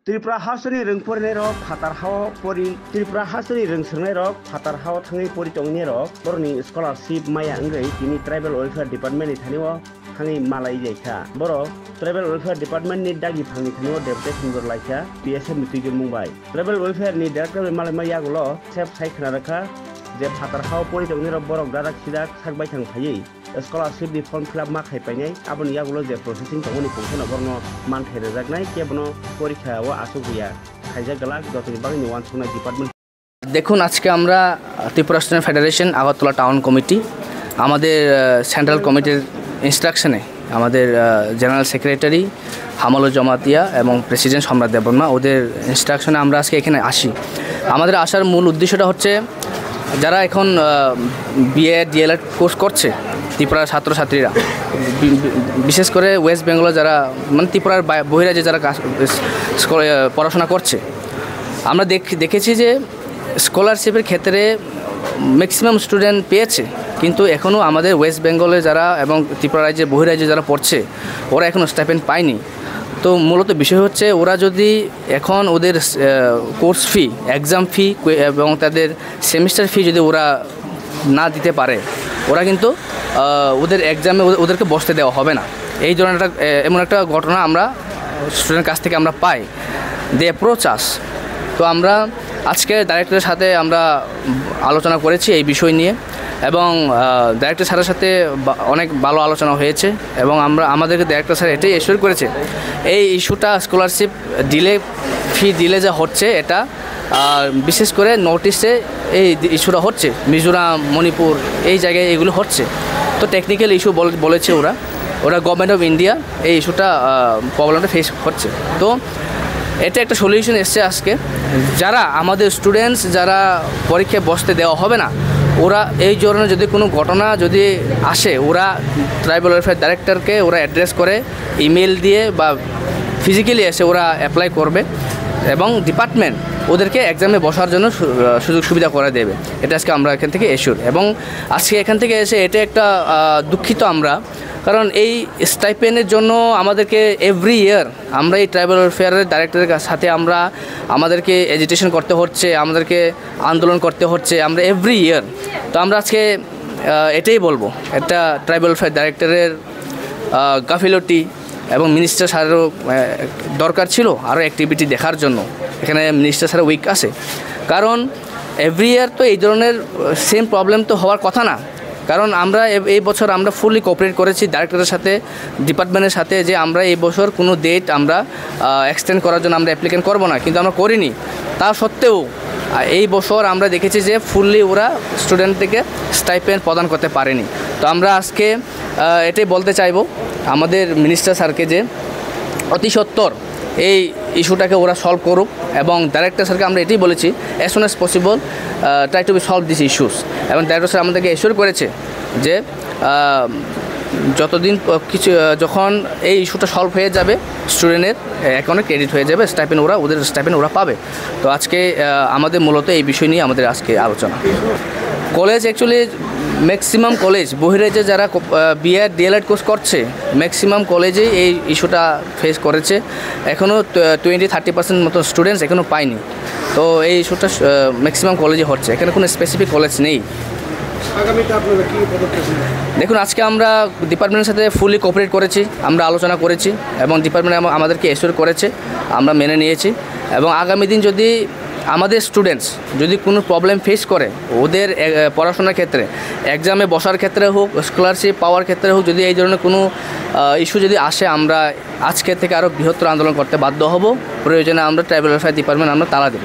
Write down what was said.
त्रिपुरा हासोनि रोंफोरनाय रक फातारहाव परि त्रिपुरा हासोनि रोंसोंनाय रक फातारहाव थाङै परि टंनि रक बर'नि स्कलारशिप माया अंगै दिनै ट्राइबेल वेलफेयार डिपार्टमेन्टनि थानियाव थाङै मालाय जायखा बर' ट्राइबेल वेलफेयार डिपार्टमेन्टनि दागि फांनि थानियाव देबदे खुंगुर लायखा बिएसएफ मिटिंजों बुंबाय ट्राइबेल वेलफेयारनि डाइरेक्टर मालाय मायागुल' सेफ सायखना रखा जे फातारहाव परि टंनि रक बरक दादा खिदाक सागबाय थांफायै स्कलारशिप नि फर्म फिलआप मा खायपायनाय आबनि यागुल' जे प्रोसेसिंग तंगनि फंसन बरनो मानथाय रोजागनाय केबनो परीक्षायाव आसु गैया खायजा गलाक जतनि बागनि वान संनाय डिपार्टमेंट দেখুন আজকে আমরা Tripura student federation Agartala town committee আমাদের সেন্ট্রাল কমিটির ইনস্ট্রাকশনে আমাদের জেনারেল সেক্রেটারি হামালুর জমাতিয়া এবং প্রেসিডেন্ট সম্রাট দেববর্মা ওদের ইনস্ট্রাকশনে আমরা আজকে এখানে আসি। আমাদের আসার মূল উদ্দেশ্যটা হচ্ছে যারা এখন বিএ ডিএলএড কোর্স করছে ত্রিপুরার ছাত্রছাত্রীরা, বিশেষ করে ওয়েস্ট বেঙ্গলে যারা মানে ত্রিপুরার বহিরাজ্যে যারা পড়াশোনা করছে, আমরা দেখেছি যে স্কলারশিপের ক্ষেত্রে ম্যাক্সিমাম স্টুডেন্ট পেয়েছে, কিন্তু এখনও আমাদের ওয়েস্ট বেঙ্গলে যারা এবং ত্রিপুরা রাজ্যের বহিরাজ্যে যারা পড়ছে ওরা এখনও স্টাইপেন্ড পায়নি। তো মূলত বিষয় হচ্ছে ওরা যদি এখন ওদের কোর্স ফি, এক্সাম ফি এবং তাদের সেমিস্টার ফি যদি ওরা না দিতে পারে, ওরা কিন্তু ওদের এক্সামে ওদেরকে বসতে দেওয়া হবে না। এই ধরনের এমন একটা ঘটনা আমরা স্টুডেন্টের কাছ থেকে আমরা পাই, দে অ্যাপ্রোচ আস। তো আমরা আজকে ডাইরেক্টরের সাথে আমরা আলোচনা করেছি এই বিষয় নিয়ে এবং ডাইরেক্টর স্যারের সাথে অনেক ভালো আলোচনা হয়েছে এবং আমাদেরকে ডাইরেক্টর স্যার এটাই এশিওর করেছে এই ইস্যুটা স্কলারশিপ ফি দিলে যা হচ্ছে এটা বিশেষ করে নর্থ ইস্টে এই ইস্যুটা হচ্ছে, মিজোরাম, মণিপুর এই জায়গায় এগুলো হচ্ছে। তো টেকনিক্যাল ইস্যু বলেছে ওরা গভর্নমেন্ট অফ ইন্ডিয়া এই ইস্যুটা প্রবলেমটা ফেস হচ্ছে। তো এটা একটা সলিউশন এসছে আজকে। যারা আমাদের স্টুডেন্টস যারা পরীক্ষায় বসতে দেওয়া হবে না, ওরা এই ধরনের যদি কোনো ঘটনা যদি আসে, ওরা ট্রাইবাল ওয়েলফেয়ার ডাইরেক্টরকে ওরা অ্যাড্রেস করে ইমেল দিয়ে বা ফিজিক্যালি এসে ওরা অ্যাপ্লাই করবে এবং ডিপার্টমেন্ট ওদেরকে এক্সামে বসার জন্য সুযোগ সুবিধা করে দেবে। এটা আজকে আমরা এখান থেকে এশিওর। এবং আজকে এখান থেকে এসে এটা একটা দুঃখিত আমরা, কারণ এই স্টাইপেন্ডের জন্য আমাদেরকে এভরি ইয়ার আমরা এই ট্রাইবাল ওয়েলফেয়ারের ডাইরেক্টরের সাথে আমাদেরকে এজিটেশন করতে হচ্ছে, আমাদেরকে আন্দোলন করতে হচ্ছে আমরা এভরি ইয়ার। তো আমরা আজকে এটাই বলবো, একটা ট্রাইবাল ওয়েলফেয়ার ডাইরেক্টরের গাফিলতি এবং মিনিস্টার স্যারেরও দরকার ছিল আরও অ্যাক্টিভিটি দেখার জন্য। এখানে মিনিস্টার স্যারের উইক আছে, কারণ এভরি ইয়ার তো এই ধরনের সেম প্রবলেম তো হওয়ার কথা না। কারণ আমরা এই বছর আমরা ফুলি কোঅপারেট করেছি ডাইরেক্টরের সাথে, ডিপার্টমেন্টের সাথে, যে আমরা এই বছর কোনো ডেট আমরা এক্সটেন্ড করার জন্য আমরা অ্যাপ্লিকেশন করব না, কিন্তু আমরা করিনি। তা সত্ত্বেও এই বছর আমরা দেখেছি যে ফুললি ওরা স্টুডেন্টদেরকে স্টাইপেন্ড প্রদান করতে পারেনি। তো আমরা আজকে এটাই বলতে চাইবো আমাদের মিনিস্টার স্যারকে যে অতি সত্বর এই ইস্যুটাকে ওরা সলভ করুক, এবং ডাইরেক্টর স্যারকে আমরা এটাই বলেছি as soon as possible try to be solve this issues. এবং ডাইরেক্টর স্যার আমাদেরকে এশিওর করেছে যে যখন এই ইস্যুটা সলভ হয়ে যাবে স্টুডেন্টের অ্যাকাউন্টে ক্রেডিট হয়ে যাবে স্টাইপেন্ড, ওদের স্টাইপেন্ড ওরা পাবে। তো আজকে আমাদের মূলত এই বিষয় নিয়ে আমাদের আজকে আলোচনা। কলেজ অ্যাকচুয়ালি ম্যাক্সিমাম কলেজ বহিরাজ্যে যারা বিএ ডিএলএড কোর্স করছে ম্যাক্সিমাম কলেজেই এই ইস্যুটা ফেস করেছে। এখনও 20-30% মতো স্টুডেন্টস এখনও পায়নি। তো এই ইস্যুটা ম্যাক্সিমাম কলেজে হচ্ছে, এখানে কোনো স্পেসিফিক কলেজ নেই। দেখুন আজকে আমরা ডিপার্টমেন্টের সাথে ফুলি কোঅপারেট করেছি, আমরা আলোচনা করেছি এবং ডিপার্টমেন্ট আমাদেরকে এশিওর করেছে, আমরা মেনে নিয়েছি। এবং আগামী দিন যদি আমাদের স্টুডেন্টস যদি কোনো প্রবলেম ফেস করে ওদের পড়াশোনার ক্ষেত্রে, এক্সামে বসার ক্ষেত্রে হোক, স্কলারশিপ পাওয়ার ক্ষেত্রে হোক, যদি এই ধরনের কোনো ইস্যু যদি আসে, আমরা আজকে থেকে আরও বৃহত্তর আন্দোলন করতে বাধ্য হব। প্রয়োজনে আমরা ট্রাইবাল ওয়েলফেয়ার ডিপার্টমেন্ট আমরা তালা দেব।